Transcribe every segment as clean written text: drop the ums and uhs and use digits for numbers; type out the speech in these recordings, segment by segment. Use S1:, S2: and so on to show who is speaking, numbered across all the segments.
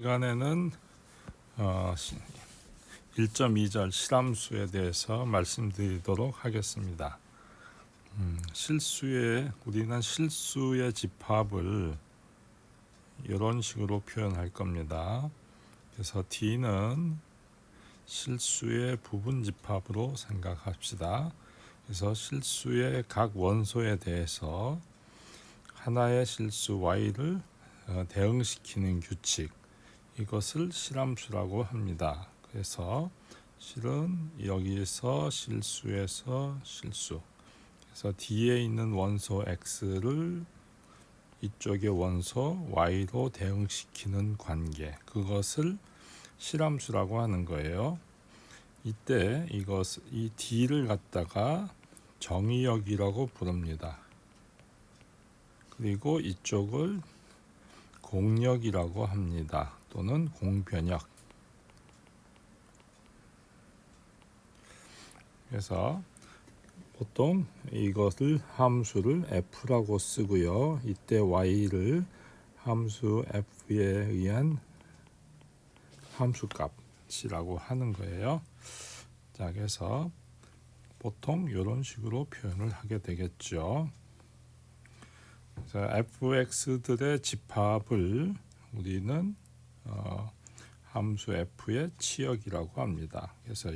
S1: 시간에는 1.2절 실함수에 대해서 말씀드리도록 하겠습니다. 우리는 실수의 집합을 이런 식으로 표현할 겁니다. 그래서 D는 실수의 부분 집합으로 생각합시다. 그래서 실수의 각 원소에 대해서 하나의 실수 Y를 대응시키는 규칙, 이것을 실함수라고 합니다. 그래서 실은 여기에서 실수에서 실수, 그래서 D에 있는 원소 X를 이쪽의 원소 Y로 대응시키는 관계, 그것을 실함수라고 하는 거예요. 이때 이 D를 갖다가 정의역이라고 부릅니다. 그리고 이쪽을 공역이라고 합니다. 또는 공변역. 그래서 보통 이것을 함수를 f라고 쓰고요. 이때 y를 함수 f에 의한 함수값이라고 하는 거예요. 자, 그래서 보통 이런 식으로 표현을 하게 되겠죠. fx들의 집합을 우리는 함수 f의 치역이라고 합니다. 그래서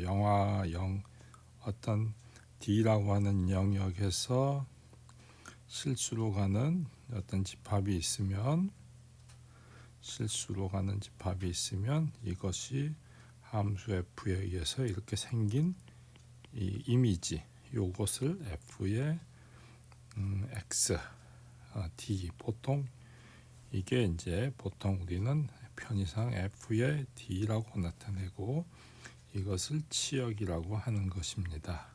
S1: 어떤 D라고 하는 영역에서 실수로 가는 어떤 집합이 있으면 이것이 함수 f에 의해서 이렇게 생긴 이 이미지, 요것을 f의 x, d, 보통 우리는 편의상 f의 d라고 나타내고 이것을 치역이라고 하는 것입니다.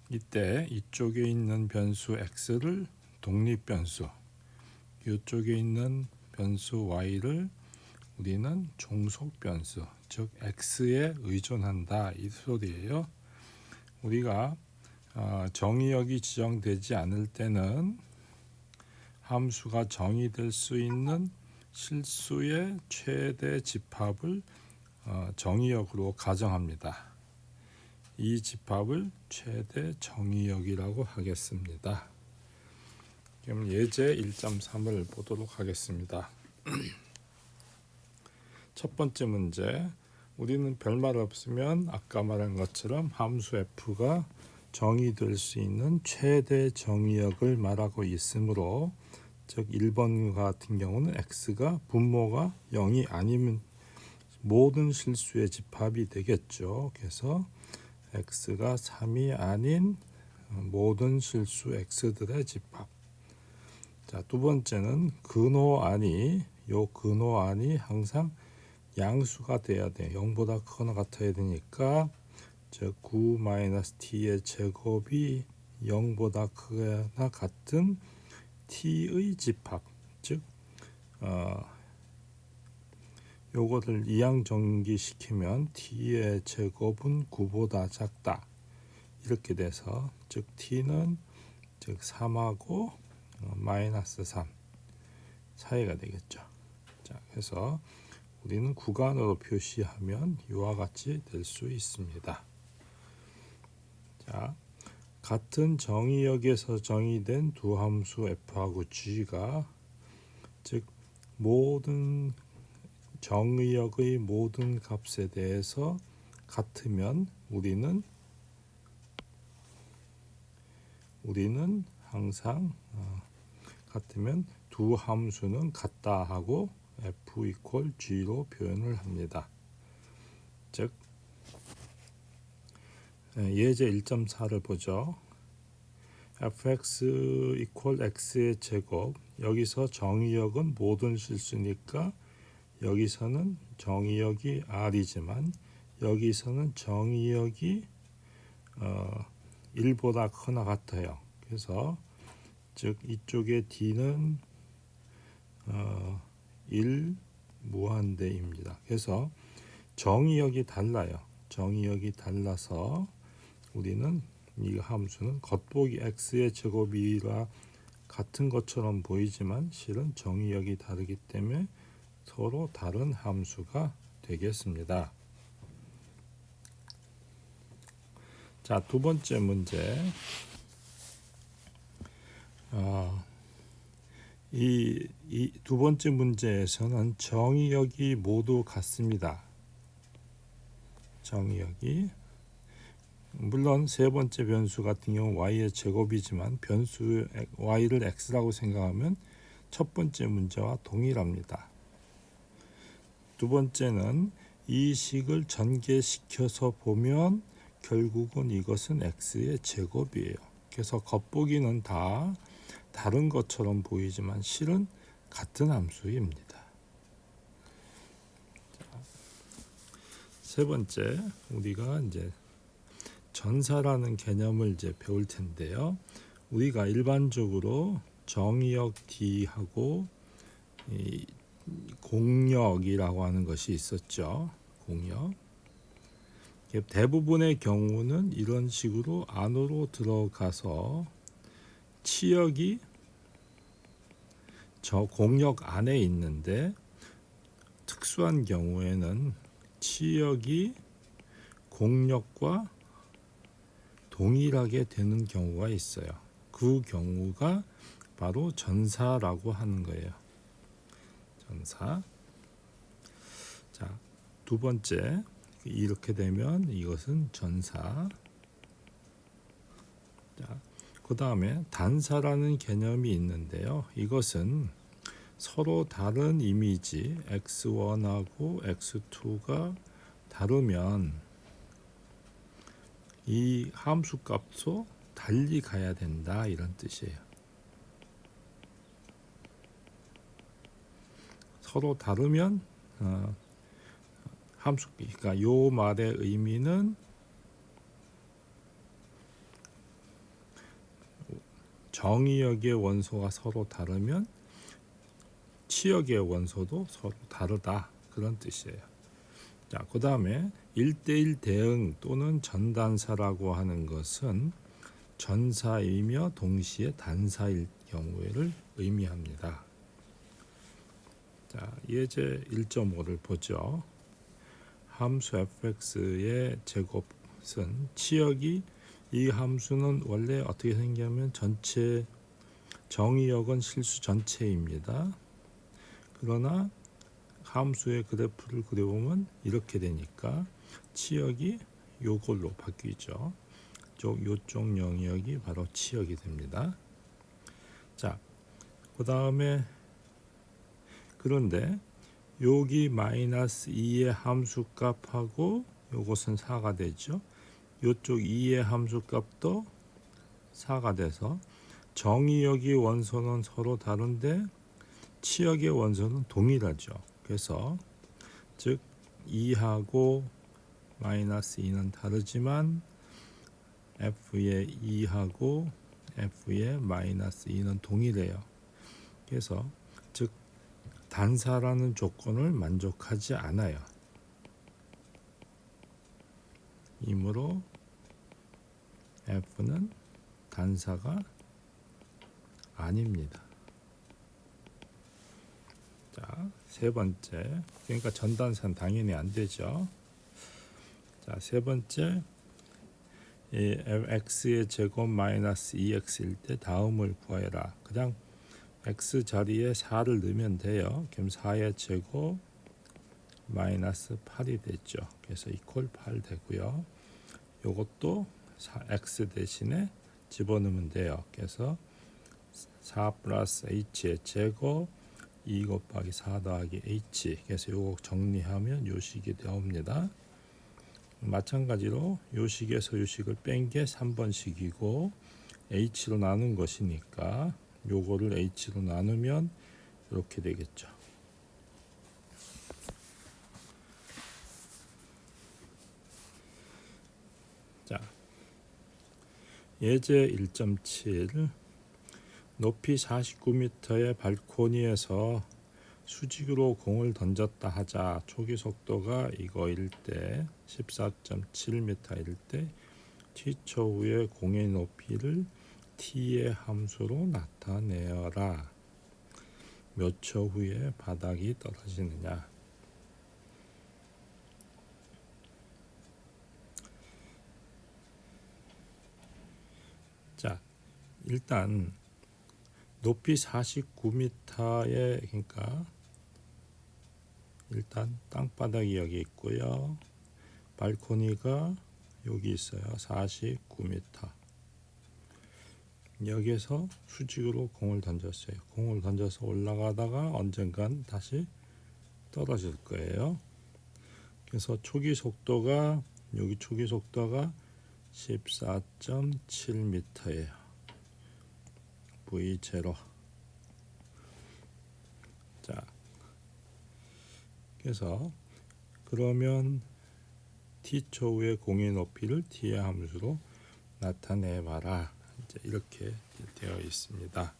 S1: 이때 이쪽에 있는 변수 x를 독립변수, 이쪽에 있는 변수 y를 우리는 종속변수, 즉 x에 의존한다, 이 소리예요. 우리가 정의역이 지정되지 않을 때는 함수가 정의될 수 있는 실수의 최대 집합을 정의역으로 가정합니다. 이 집합을 최대 정의역이라고 하겠습니다. 그럼 예제 1.3을 보도록 하겠습니다. 첫 번째 문제, 우리는 별말 없으면 아까 말한 것처럼 함수 f가 정의될 수 있는 최대 정의역을 말하고 있으므로, 즉 1번 같은 경우는 x가 분모가 0이 아니면 모든 실수의 집합이 되겠죠. 그래서 x가 3이 아닌 모든 실수 x들의 집합. 자, 두 번째는 근호안이 항상 양수가 돼야 돼. 0보다 크거나 같아야 되니까, 즉 9-t의 제곱이 0보다 크거나 같은 t의 집합, 즉 요거를 이항정기시키면 t의 제곱은 9보다 작다, 이렇게 돼서 즉 t는 즉 3하고 마이너스 3 사이가 되겠죠. 자, 그래서 우리는 구간으로 표시하면 이와 같이 될 수 있습니다. 자, 같은 정의역에서 정의된 두 함수 f하고 g가, 즉 모든 정의역의 모든 값에 대해서 같으면 우리는 항상 같으면 두 함수는 같다 하고 f equal g로 표현을 합니다. 즉 예제 1.4를 보죠. fx equal x의 제곱, 여기서 정의역은 모든 실수니까 여기서는 정의역이 r이지만 여기서는 정의역이 1보다 크거나 같아요. 그래서 즉 이쪽의 d는 1 무한대입니다. 그래서 정의역이 달라서 우리는 이 함수는 겉보기 x의 제곱이라 같은 것처럼 보이지만 실은 정의역이 다르기 때문에 서로 다른 함수가 되겠습니다. 자, 두 번째 문제. 이 두 번째 문제에서는 정의역이 모두 같습니다. 정의역이 물론 세 번째 변수 같은 경우 y의 제곱이지만 변수 y를 x라고 생각하면 첫 번째 문제와 동일합니다. 두 번째는 이 식을 전개시켜서 보면 결국은 이것은 x의 제곱이에요. 그래서 겉보기는 다 다른 것처럼 보이지만 실은 같은 함수입니다. 세 번째, 우리가 이제 전사라는 개념을 이제 배울 텐데요. 우리가 일반적으로 정의역 D하고 이 공역이라고 하는 것이 있었죠. 공역. 대부분의 경우는 이런 식으로 안으로 들어가서 치역이 저 공역 안에 있는데 특수한 경우에는 치역이 공역과 동일하게 되는 경우가 있어요. 그 경우가 바로 전사라고 하는 거예요. 전사. 자, 두 번째, 이렇게 되면 이것은 전사. 자, 그 다음에 단사라는 개념이 있는데요. 이것은 서로 다른 이미지 x1하고 x2가 다르면 이 함수 값도 달리 가야 된다, 이런 뜻이에요. 서로 다르면 함수, 그러니까 요 말의 의미는 정의역의 원소가 서로 다르면 치역의 원소도 서로 다르다, 그런 뜻이에요. 자, 그 다음에 1대1 대응 또는 전단사라고 하는 것은 전사이며 동시에 단사일 경우를 의미합니다. 자, 예제 1.5를 보죠. 함수 fx의 제곱은 치역이, 이 함수는 원래 어떻게 생기냐면 전체 정의역은 실수 전체입니다. 그러나 함수의 그래프를 그려보면 이렇게 되니까 치역이 요걸로 바뀌죠. 요쪽 영역이 바로 치역이 됩니다. 자, 그 다음에 그런데 여기 마이너스 2의 함수값하고 요것은 4가 되죠. 요쪽 2의 함수값도 4가 돼서 정의역의 원소는 서로 다른데 치역의 원소는 동일하죠. 그래서 즉 2하고 마이너스 2는 다르지만 f의 2하고 f의 마이너스 2는 동일해요. 그래서 즉 단사라는 조건을 만족하지 않아요. 이므로 f는 단사가 아닙니다. 자, 세 번째, 그러니까 전단사는 당연히 안 되죠. 자, 세 번째, x의 제곱 마이너스 2x일 때 다음을 구해라. 그냥 x 자리에 4를 넣으면 돼요. 그럼 4의 제곱 마이너스 8이 되죠. 그래서 이퀄 8 되고요. 요것도 x 대신에 집어넣으면 돼요. 그래서 4 플러스 h의 제곱 2 곱하기 4 더하기 h. 그래서 요거 정리하면 요 식이 나옵니다. 마찬가지로 요 식에서 요 식을 뺀 게 3번식이고 h로 나눈 것이니까 요거를 h로 나누면 이렇게 되겠죠. 자, 예제 1.7 높이 49m의 발코니에서 수직으로 공을 던졌다 하자. 초기 속도가 이거일 때 14.7m일 때 t초 후에 공의 높이를 t의 함수로 나타내어라. 몇 초 후에 바닥이 떨어지느냐. 자, 일단 높이 49m에, 그러니까 일단 땅바닥이 여기 있고요. 발코니가 여기 있어요. 49m. 여기에서 수직으로 공을 던졌어요. 공을 던져서 올라가다가 언젠간 다시 떨어질 거예요. 그래서 초기 속도가, 여기 초기 속도가 14.7m예요. V0. 자, 그래서 그러면 t초 후의 공의 높이를 t의 함수로 나타내 봐라. 이제 이렇게 되어 있습니다.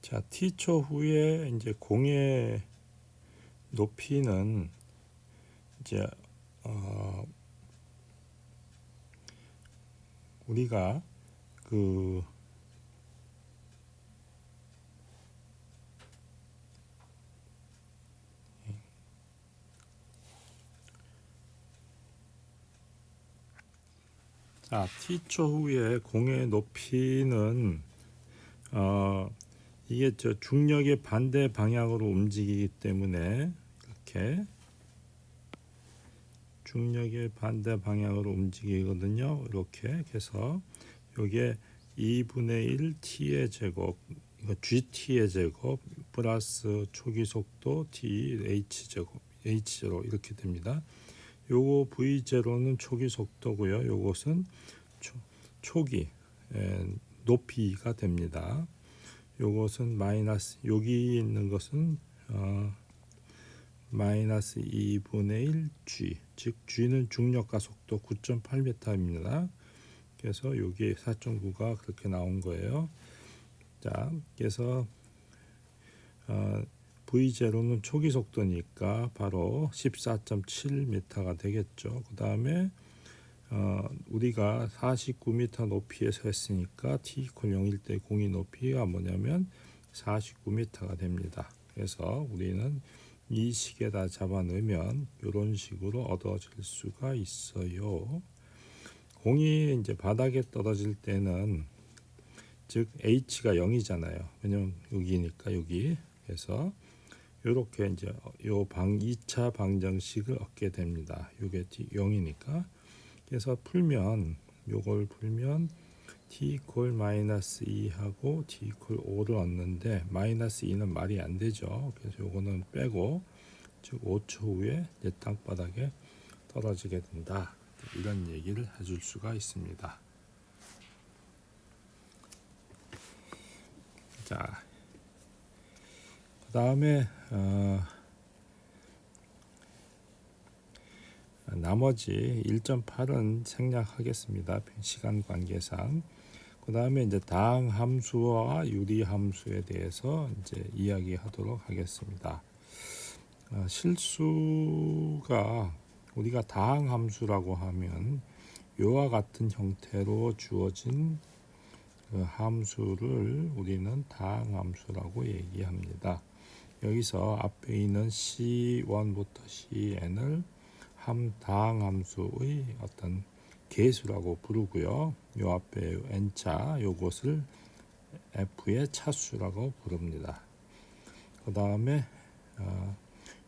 S1: 자, t초 후에 이제 공의 높이는 이제 우리가 그 자, t초 후에 공의 높이는 이게 저 중력의 반대 방향으로 움직이기 때문에 이렇게 중력의 반대 방향으로 움직이거든요. 이렇게 해서 이게 2분의 1 t의 제곱, 이거 gt의 제곱 플러스 초기 속도 t h 제곱 h0 이렇게 됩니다. 요거 v0는 초기 속도고요. 요것은 초기 높이가 됩니다. 요것은 마이너스, 여기 있는 것은 마이너스 2분의 1 g, 즉 g는 중력과 속도 9.8m입니다. 그래서 여기 4.9가 그렇게 나온 거예요. 자, 그래서 V0는 초기 속도니까 바로 14.7m가 되겠죠. 그 다음에 우리가 49m 높이에서 했으니까 t=0일 때 공의 높이가 뭐냐면 49m가 됩니다. 그래서 우리는 이 식에다 잡아 넣으면 이런 식으로 얻어질 수가 있어요. 공이 이제 바닥에 떨어질 때는 즉 h가 0이잖아요. 왜냐면 여기니까 여기. 그래서 이렇게 이제 요 2차 방정식을 얻게 됩니다. 이게 0이니까. 그래서 풀면 요걸 풀면 t = 마이너스 2하고 t = 5를 얻는데 마이너스 2는 말이 안 되죠. 그래서 요거는 빼고 즉 5초 후에 이제 땅바닥에 떨어지게 된다. 이런 얘기를 해줄 수가 있습니다. 자, 그 다음에 나머지 1.8은 생략하겠습니다. 시간 관계상. 그 다음에 이제 다항 함수와 유리 함수에 대해서 이제 이야기하도록 하겠습니다. 실수가 우리가 다항 함수라고 하면 이와 같은 형태로 주어진 그 함수를 우리는 다항 함수라고 얘기합니다. 여기서 앞에 있는 C1부터 CN을 다항 함수의 어떤 개수라고 부르고요. 요 앞에 n차 요것을 f의 차수라고 부릅니다. 그 다음에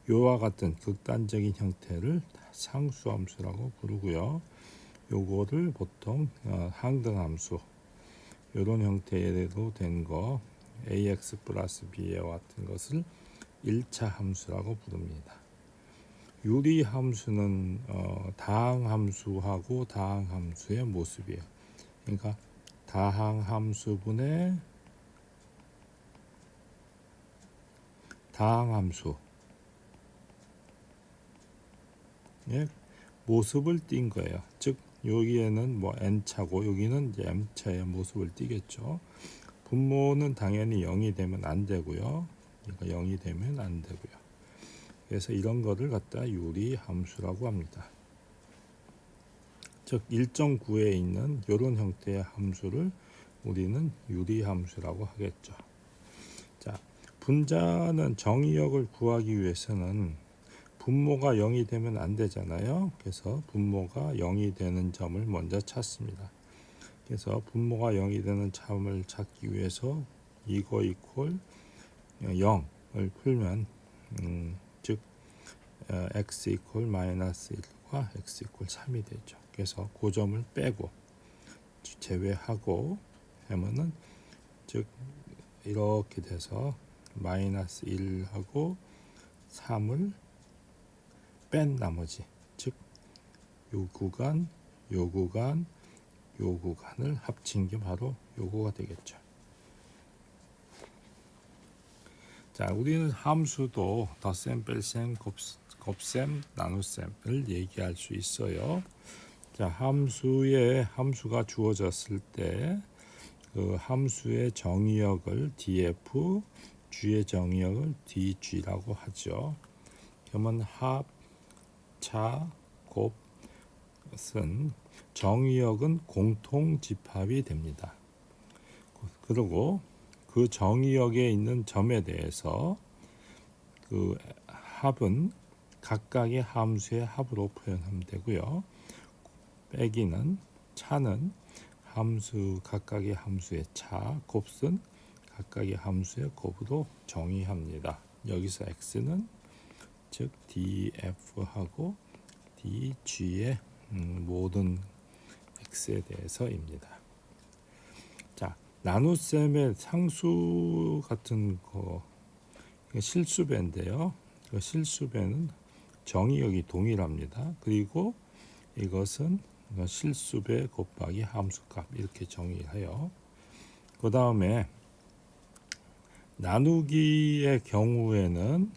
S1: 요와 같은 극단적인 형태를 상수함수라고 부르고요. 요거를 보통 항등함수 요런 형태로 된 거 ax 플러스 b와 같은 것을 1차 함수라고 부릅니다. 유리 함수는 다항 함수하고 다항 함수의 모습이에요. 그러니까 다항 함수분의 다항 함수 예, 모습을 띈 거예요. 즉 여기에는 뭐 n차고 여기는 이제 m차의 모습을 띄겠죠. 분모는 당연히 0이 되면 안 되고요. 그러니까 0이 되면 안 되고요. 그래서 이런 거를 갖다 유리 함수라고 합니다. 즉 일정 구에 있는 이런 형태의 함수를 우리는 유리 함수라고 하겠죠. 자, 분자는 정의역을 구하기 위해서는 분모가 0이 되면 안 되잖아요. 그래서 분모가 0이 되는 점을 먼저 찾습니다. 그래서 분모가 0이 되는 점을 찾기 위해서 이거 이퀄 0을 풀면 즉 x 이퀄 마이너스 1과 x 이퀄 3이 되죠. 그래서 그 점을 빼고 제외하고 하면은 즉 이렇게 돼서 마이너스 1하고 3을 뺀 나머지 즉 요 구간, 요 구간, 요 구간을 합친 게 바로 요거가 되겠죠. 자, 우리는 함수도 덧셈, 뺄셈, 곱셈, 나눗셈을 얘기할 수 있어요. 자, 함수가 주어졌을 때 그 함수의 정의역을 df, g의 정의역을 dg라고 하죠. 그러면 합, 차, 곱은 정의역은 공통집합이 됩니다. 그리고 그 정의역에 있는 점에 대해서 그 합은 각각의 함수의 합으로 표현하면 되고요. 빼기는 차는 각각의 함수의 차, 곱은 각각의 함수의 곱으로 정의합니다. 여기서 x는 즉 df하고 dg의 모든 x에 대해서입니다. 자, 나눗셈의 상수 같은 거 실수배인데요. 그 실수배는 정의역이 동일합니다. 그리고 이것은 실수배 곱하기 함수값 이렇게 정의해요. 그 다음에 나누기의 경우에는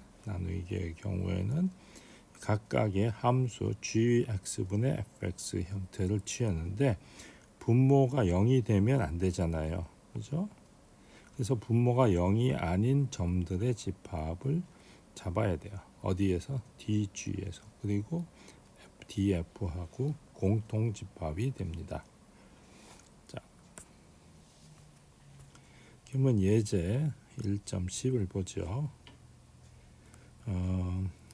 S1: 각각의 함수 gx분의 fx 형태를 취하는데 분모가 0이 되면 안 되잖아요. 그죠? 그래서 분모가 0이 아닌 점들의 집합을 잡아야 돼요. 어디에서? dg에서. 그리고 df하고 공통집합이 됩니다. 자, 그러면 예제 1.10을 보죠.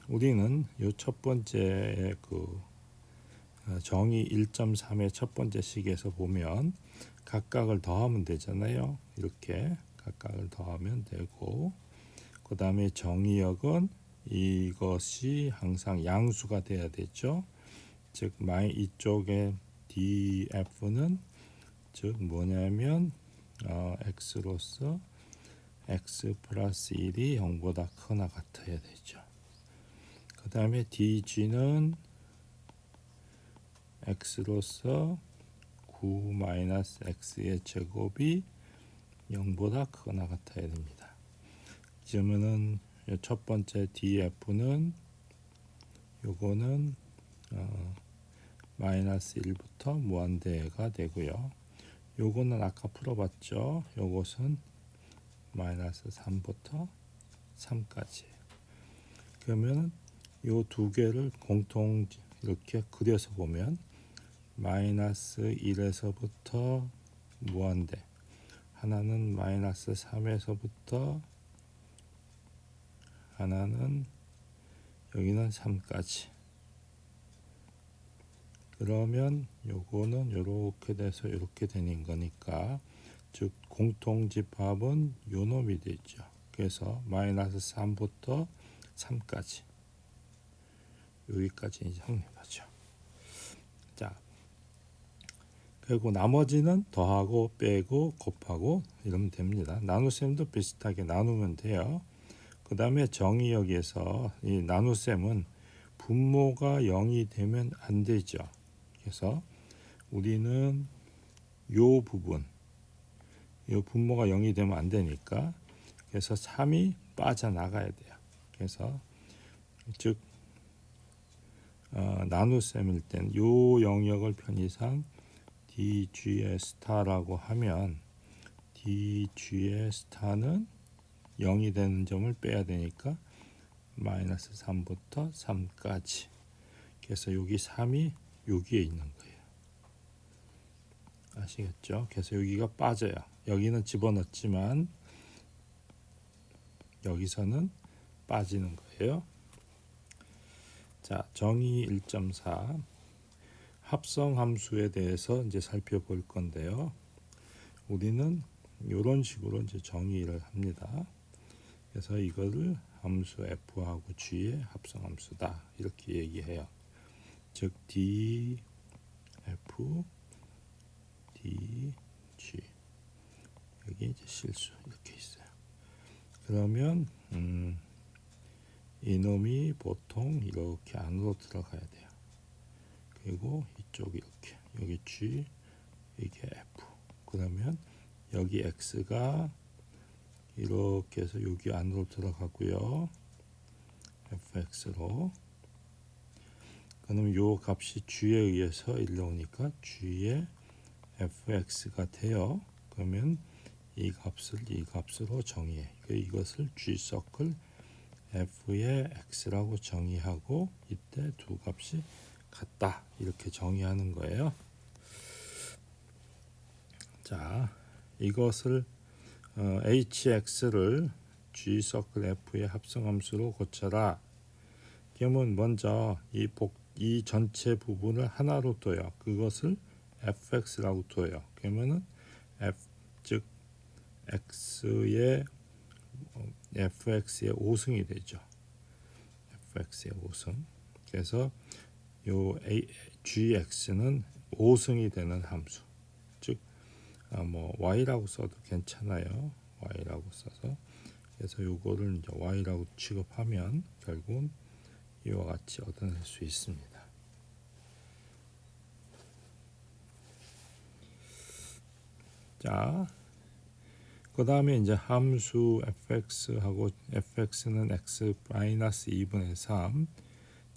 S1: 우리는 이 첫 번째 정의 1.3의 첫 번째 식에서 보면 각각을 더하면 되잖아요. 이렇게 각각을 더하면 되고, 그 다음에 정의역은 이것이 항상 양수가 돼야 되죠. 즉 이쪽에 df는 즉 뭐냐면 x로서 x 플러스 1이 0보다 크거나 같아야 되죠. 그 다음에 dg는 x로서 9 마이너스 x의 제곱이 0보다 크거나 같아야 됩니다. 그러면은 첫 번째 df는 요거는 마이너스 1부터 무한대가 되고요. 요거는 아까 풀어봤죠. 요것은 마이너스 3부터 3까지. 그러면 요 두 개를 공통 이렇게 그려서 보면 마이너스 1에서부터 무한대, 하나는 마이너스 3에서부터, 하나는 여기는 3까지. 그러면 요거는 요렇게 돼서 요렇게 되는 거니까 즉 공통집합은 요 놈이 되죠. 그래서 마이너스 3부터 3까지 여기까지 이제 확립하죠. 자, 그리고 나머지는 더하고 빼고 곱하고 이러면 됩니다. 나눗셈도 비슷하게 나누면 돼요. 그 다음에 정의역에서 이 나눗셈은 분모가 0이 되면 안 되죠. 그래서 우리는 요 부분, 요 분모가 0이 되면 안 되니까 그래서 3이 빠져나가야 돼요. 그래서 즉 나눗셈일 땐 요 영역을 편의상 dg의 스타라고 하면 DG의 스타는 0이 되는 점을 빼야 되니까 마이너스 3부터 3까지. 그래서 여기 3이 여기에 있는 거예요. 아시겠죠? 그래서 여기가 빠져요. 여기는 집어넣지만 여기서는 빠지는 거예요. 자, 정의 1.4 합성 함수에 대해서 이제 살펴볼 건데요. 우리는 이런 식으로 이제 정의를 합니다. 그래서 이거를 함수 f하고 g의 합성 함수다 이렇게 얘기해요. 즉 d f d g 여기 이제 실수 이렇게 있어요. 그러면 이놈이 보통 이렇게 안으로 들어가야 돼요. 그리고 이쪽 이렇게 여기 G 이게 F 그러면 여기 X가 이렇게 해서 여기 안으로 들어가고요. fx로 그러면 요 값이 G에 의해서 일러오니까 G의 fx가 돼요. 그러면 이 값으로 정의해. 이것을 G 서클 f의 x라고 정의하고 이때 두 값이 같다 이렇게 정의하는 거예요. 자, 이것을 hx를 g 서클 f의 합성함수로 고쳐라. 그러면 먼저 이 전체 부분을 하나로 둬요. 그것을 fx라고 둬요. 그러면은 즉 x의 fx의 5승이 되죠. fx의 5승. 그래서 요 gx는 5승이 되는 함수. 즉 뭐 y라고 써도 괜찮아요. y라고 써서 그래서 요거를 이제 y라고 취급하면 결국은 이와 같이 얻어낼 수 있습니다. 자, 그 다음에 이제 함수 fx하고 fx는 x 마이너스 2분의 3,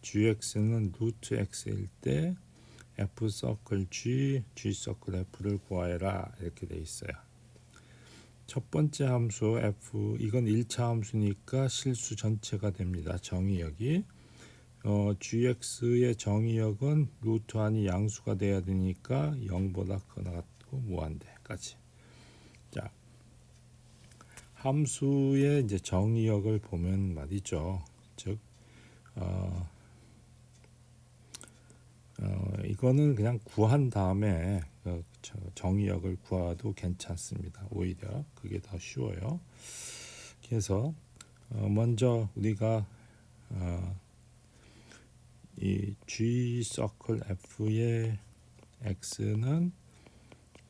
S1: gx는 루트 x일 때 f 서클 g, g 서클 f를 구하여라 이렇게 돼 있어요. 첫 번째 함수 f 이건 1차 함수니까 실수 전체가 됩니다. 정의역이 gx의 정의역은 루트 안이 양수가 돼야 되니까 0보다 크거나 같고 무한대까지. 자, 함수의 이제 정의역을 보면 말이죠. 즉 이거는 그냥 구한 다음에 정의역을 구해도 괜찮습니다. 오히려 그게 더 쉬워요. 그래서 먼저 우리가 이 G 서클 F의 X는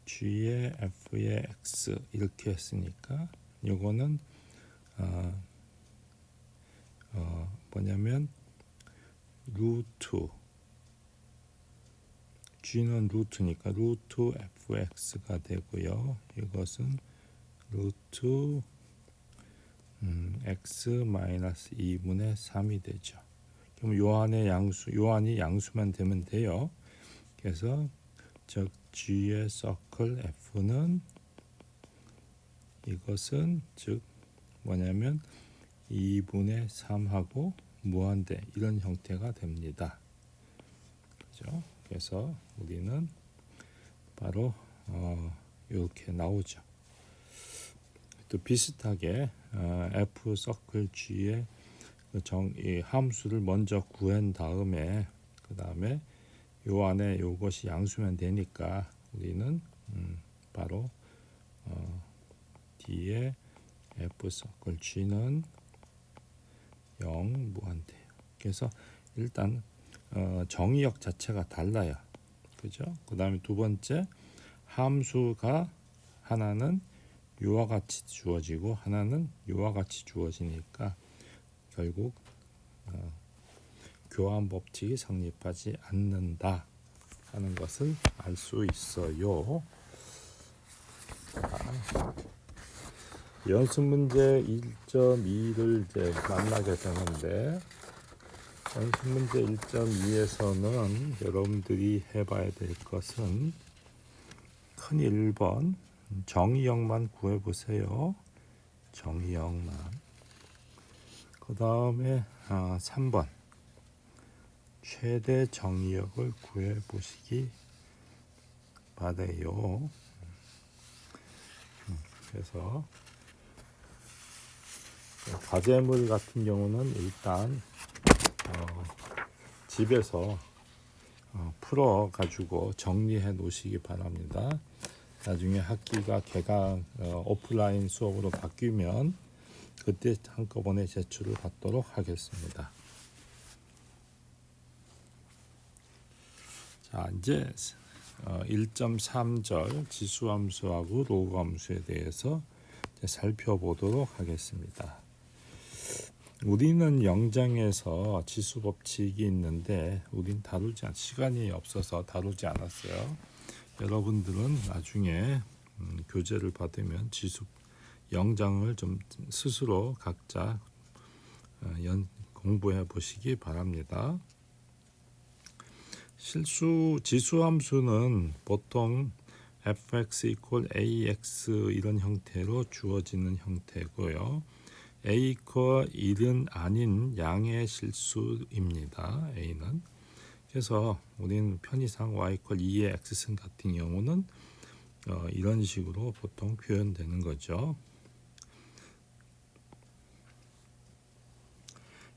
S1: G의 F의 X 이렇게 했으니까 요거는 뭐냐면 루트 G는 루트니까 루트 fx가 되고요. 이것은 루트 x 마이너스 2분의 3이 되죠. 그럼 요 안에 요 안이 양수만 되면 돼요. 그래서 즉 G의 서클 F는 이것은 즉 뭐냐면 2분의 3하고 무한대 이런 형태가 됩니다. 그죠? 그래서 우리는 바로 이렇게 나오죠. 또 비슷하게 f 서클 g의 이 함수를 먼저 구한 다음에 그 다음에 요 안에 요것이 양수면 되니까 우리는 바로 d의 f 서클 g는 0 무한대예요. 그래서 일단 정의역 자체가 달라요. 그죠? 그 다음에 두 번째 함수가 하나는 이와 같이 주어지고 하나는 이와 같이 주어지니까 결국 교환 법칙이 성립하지 않는다 하는 것을 알 수 있어요. 연습 문제 1.2를 이제 만나게 되는데 연습 문제 1.2에서는 여러분들이 해봐야 될 것은 큰 1번 정의역만 구해보세요. 정의역만. 그 다음에 3번 최대 정의역을 구해보시기 바래요. 그래서 과제물 같은 경우는 일단 집에서 풀어 가지고 정리해 놓으시기 바랍니다. 나중에 학기가 개강 오프라인 수업으로 바뀌면 그때 한꺼번에 제출을 받도록 하겠습니다. 자, 이제 1.3절 지수함수하고 로그함수에 대해서 살펴보도록 하겠습니다. 우리는 영장에서 지수 법칙이 있는데 우린 시간이 없어서 다루지 않았어요. 여러분들은 나중에 교재를 받으면 지수 영장을 좀 스스로 각자 공부해 보시기 바랍니다. 지수함수는 보통 fx equal ax 이런 형태로 주어지는 형태고요. a가 1은 아닌 양의 실수입니다. a는. 그래서 우리는 편의상 y equal 2의 x승 같은 경우는 이런 식으로 보통 표현되는 거죠.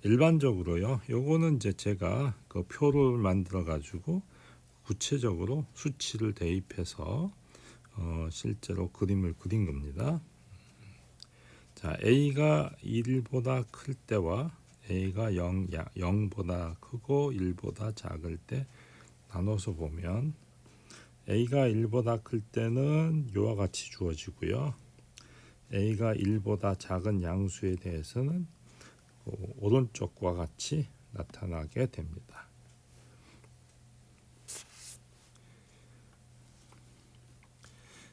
S1: 일반적으로요. 요거는 이제 제가 그 표를 만들어 가지고 구체적으로 수치를 대입해서 실제로 그림을 그린 겁니다. 자, a가 1보다 클 때와 a가 0보다 크고 1보다 작을 때 나눠서 보면 a가 1보다 클 때는 이와 같이 주어지고요. a가 1보다 작은 양수에 대해서는 오른쪽과 같이 나타나게 됩니다.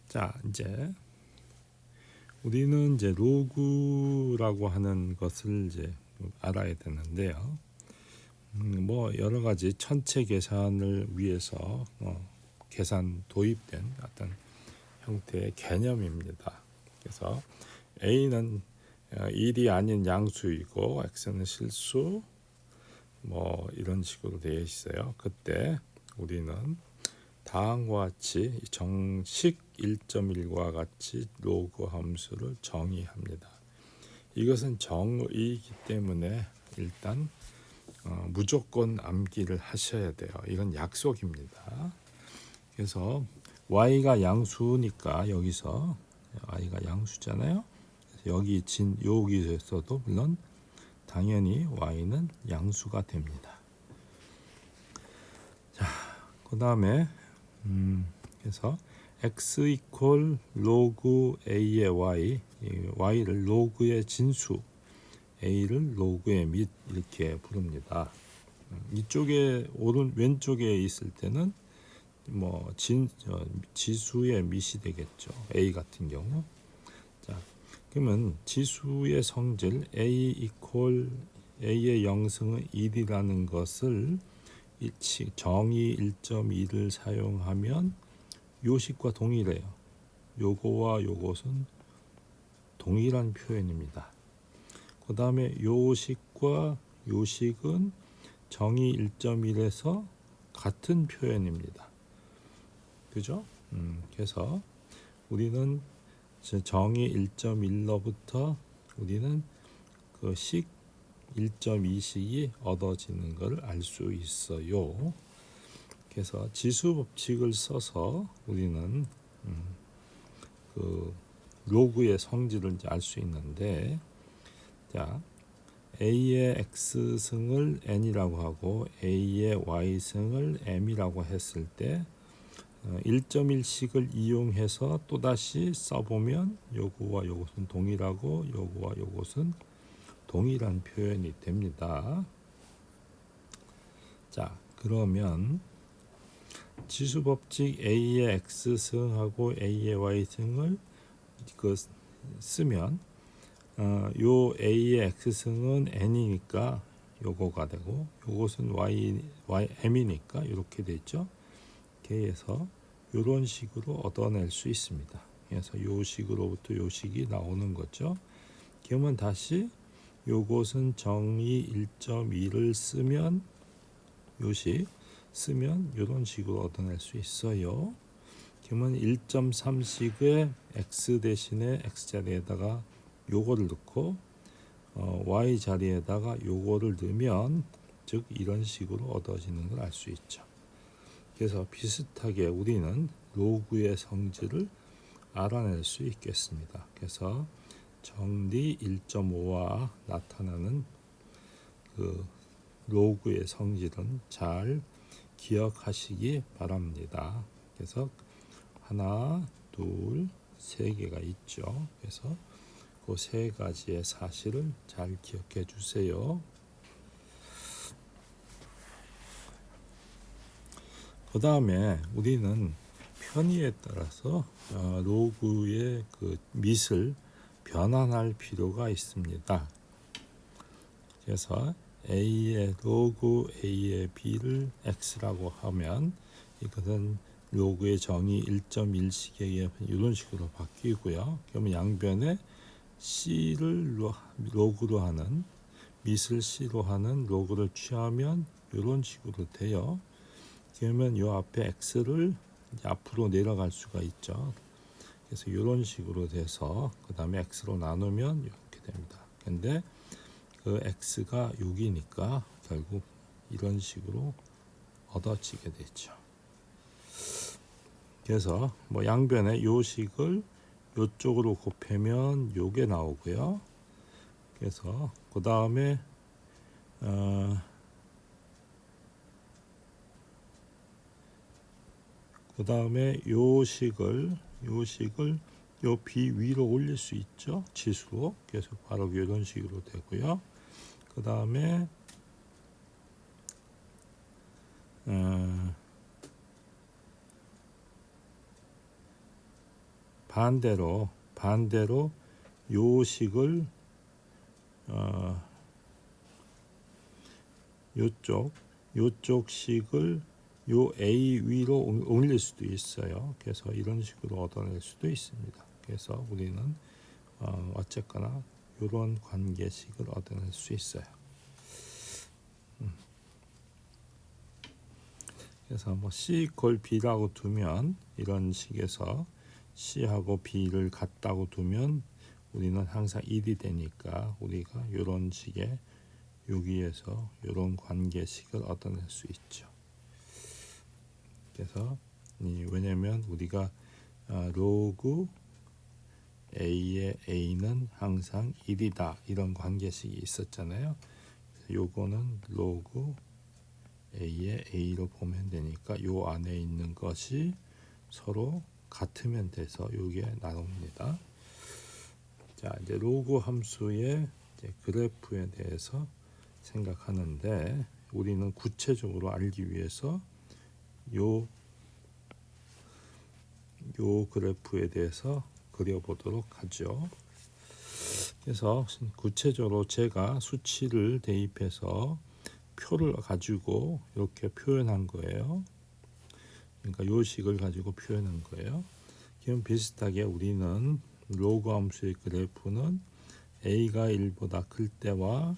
S1: 자, 이제 우리는 이제 로그라고 하는 것을 이제 알아야 되는데요. 뭐 여러 가지 천체 계산을 위해서 계산 도입된 어떤 형태의 개념입니다. 그래서 a는 1이 아닌 양수이고 x는 실수 뭐 이런 식으로 되어 있어요. 그때 우리는 다음과 같이 정식 1.1과 같이 로그 함수를 정의합니다. 이것은 정의이기 때문에 일단 무조건 암기를 하셔야 돼요. 이건 약속입니다. 그래서 y가 양수니까 여기서 y가 양수잖아요. 여기에서도 물론 당연히 y는 양수가 됩니다. 자, 그 다음에 그래서 x 이퀄 로그 a의 y를 로그의 진수, a를 로그의 밑 이렇게 부릅니다. 이쪽에 왼쪽에 있을 때는 뭐 지수의 밑이 되겠죠. a 같은 경우. 자, 그러면 지수의 성질 a 이퀄 a의 영승은 1이라는 것을 정의 1.2를 사용하면 요식과 동일해요. 요거와 요것은 동일한 표현입니다. 그 다음에 요식과 요식은 정의 1.1에서 같은 표현입니다. 그죠? 그래서 우리는 정의 1.1로부터 우리는 그 식 1.2식이 얻어지는 것을 알 수 있어요. 그래서 지수 법칙을 써서 우리는 그 로그의 성질을 알 수 있는데, 자, a의 x승을 n이라고 하고 a의 y승을 m이라고 했을 때 1.1식을 이용해서 또다시 써보면 요거와 요것은 동일하고 요거와 요것은 동일한 표현이 됩니다. 자, 그러면 지수법칙 a의 x승하고 a의 y승을 쓰면 요 a의 x승은 n이니까 요거가 되고 요것은 m이니까 이렇게 되죠. 그래서 이런 식으로 얻어낼 수 있습니다. 그래서 요 식으로부터 요 식이 나오는 거죠. 그러면 다시 요것은 정의 1.2를 쓰면 요식 쓰면 이런 식으로 얻어낼 수 있어요. 그러면 1.3식의 x 대신에 x 자리에다가 요거를 넣고 y 자리에다가 요거를 넣으면 즉 이런 식으로 얻어지는 걸 알 수 있죠. 그래서 비슷하게 우리는 로그의 성질을 알아낼 수 있겠습니다. 그래서 정리 1.5와 나타나는 그 로그의 성질은 잘 기억하시기 바랍니다. 그래서 하나, 둘, 세 개가 있죠. 그래서 그 세 가지의 사실을 잘 기억해 주세요. 그 다음에 우리는 편의에 따라서 로그의 그 밑을 변환할 필요가 있습니다. 그래서 a의 로그 a의 b를 x라고 하면 이것은 로그의 정의 1.1식에 의해 이런 식으로 바뀌고요. 그러면 양변에 c를 로그로 하는 밑을 c로 하는 로그를 취하면 이런 식으로 돼요. 그러면 이 앞에 x를 앞으로 내려갈 수가 있죠. 그래서 이런 식으로 돼서 그 다음에 x로 나누면 이렇게 됩니다. 근데 그 x가 6이니까 결국 이런 식으로 얻어지게 되죠. 그래서 뭐 양변에 요 식을 요쪽으로 곱하면 요게 나오고요. 그래서 그 다음에 요 식을 요 b 위로 올릴 수 있죠. 지수로. 그래서 바로 이런 식으로 되고요. 그 다음에 반대로 요 식을 요쪽 식을 요 A 위로 옮길 수도 있어요. 그래서 이런 식으로 얻어낼 수도 있습니다. 그래서 우리는 어쨌거나 이런 관계식을 얻어낼 수 있어요. 그래서 뭐 C = B라고 두면 이런 식에서 C하고 B를 같다고 두면 우리는 항상 1이 되니까 우리가 이런 식의 여기에서 이런 관계식을 얻어낼 수 있죠. 그래서 왜냐면 우리가 로그 A의 A는 항상 1이다 이런 관계식이 있었잖아요. 요거는 로그 A의 A로 보면 되니까 요 안에 있는 것이 서로 같으면 돼서 요게 나옵니다. 자, 이제 로그 함수의 이제 그래프에 대해서 생각하는데 우리는 구체적으로 알기 위해서 요 그래프에 대해서 그려보도록 하죠. 그래서 구체적으로 제가 수치를 대입해서 표를 가지고 이렇게 표현한 거예요. 그러니까 요 식을 가지고 표현한 거예요. 그럼 비슷하게 우리는 로그 함수의 그래프는 a가 1보다 클 때와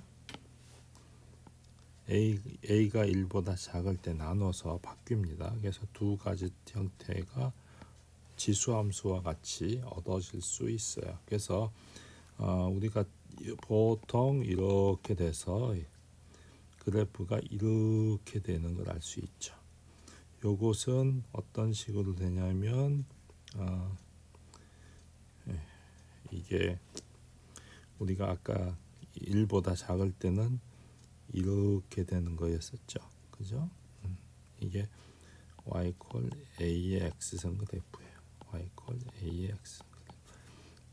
S1: a가 1보다 작을 때 나눠서 바뀝니다. 그래서 두 가지 형태가 지수함수와 같이 얻어질 수 있어요. 그래서 우리가 보통 이렇게 돼서 그래프가 이렇게 되는 걸 알 수 있죠. 요것은 어떤 식으로 되냐면 이게 우리가 아까 1보다 작을 때는 이렇게 되는 거였었죠. 그죠? 이게 y = a의 x선 그래프예요. y = a의 x선 그래프.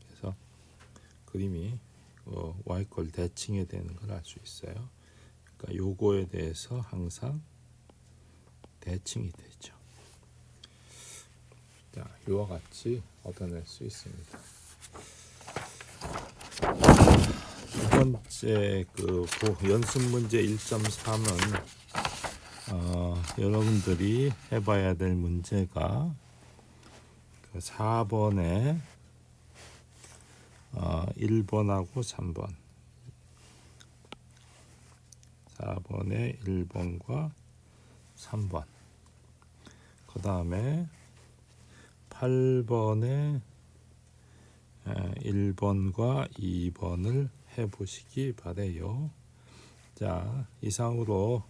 S1: 그래서 그림이 y = 대칭이 되는 걸 알 수 있어요. 그러니까 요거에 대해서 항상 대칭이 되죠. 자, 이와 같이 얻어낼 수 있습니다. 두 번째 그 연습 문제 1.3은 여러분들이 해봐야 될 문제가 그 4번에 1번하고 3번 4번에 1번과 3번 그 다음에 8번에 1번과 2번을 해보시기 바래요. 자, 이상으로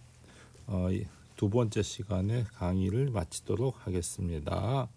S1: 두 번째 시간에 강의를 마치도록 하겠습니다.